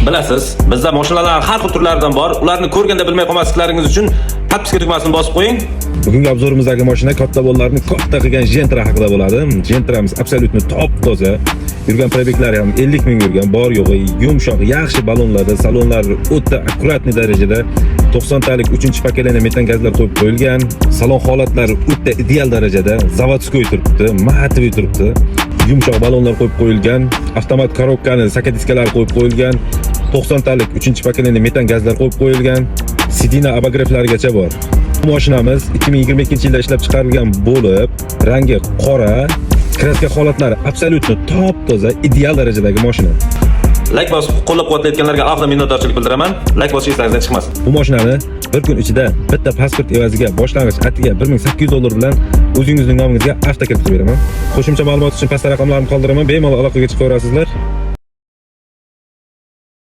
Bilasiz, bizda mashinalar har xil turlaridan bor. Ularni ko'rganda bilmay qolmasliklaringiz uchun подписка tugmasini bosib qo'ying. Bugungi obzorimizdagi mashina katta bolalarni katta qilgan Gentra haqida bo'ladi. Gentramiz absolyutni top toza. Yurgan probeklari ham 50 ming yurgan, bor yo'g'i yumshoq, yaxshi balonlarda, salonlar o'ta akkuratni darajada 90 talik 3-pakeleni metan gazlar qo'yib qo'yilgan. Salon holatlari o'ta ideal darajada, zavodskoy turibdi, matoviy turibdi. Yumshoq balonlar qo'yib qo'yilgan, avtomat korobkani, sakadiskalar qo'yib qo'yilgan, 90 talik 3-pakeleni metan gazlar qo'yib qo'yilgan, sidina abograflarigacha bor. Bu mashinamiz 2022-yilda ishlab chiqarilgan bo'lib, rangi qora, kraska holatlari absolyutni top toza, ideal darajadagi mashina. Like bosib qo'llab-quvvatlayotganlarga alohida minnatdorchilik bildiraman. Like bosish esingizdan chiqmasin. Bu mashinani bir kun ichida bitta pasport evaziga boshlang'ich atiga $1800 bilan o'zingizning nomingizga avtokat qilib beraman. Qo'shimcha ma'lumot uchun pastda raqamlarimni qoldiraman, bemalol aloqaga chiqaverasizlar.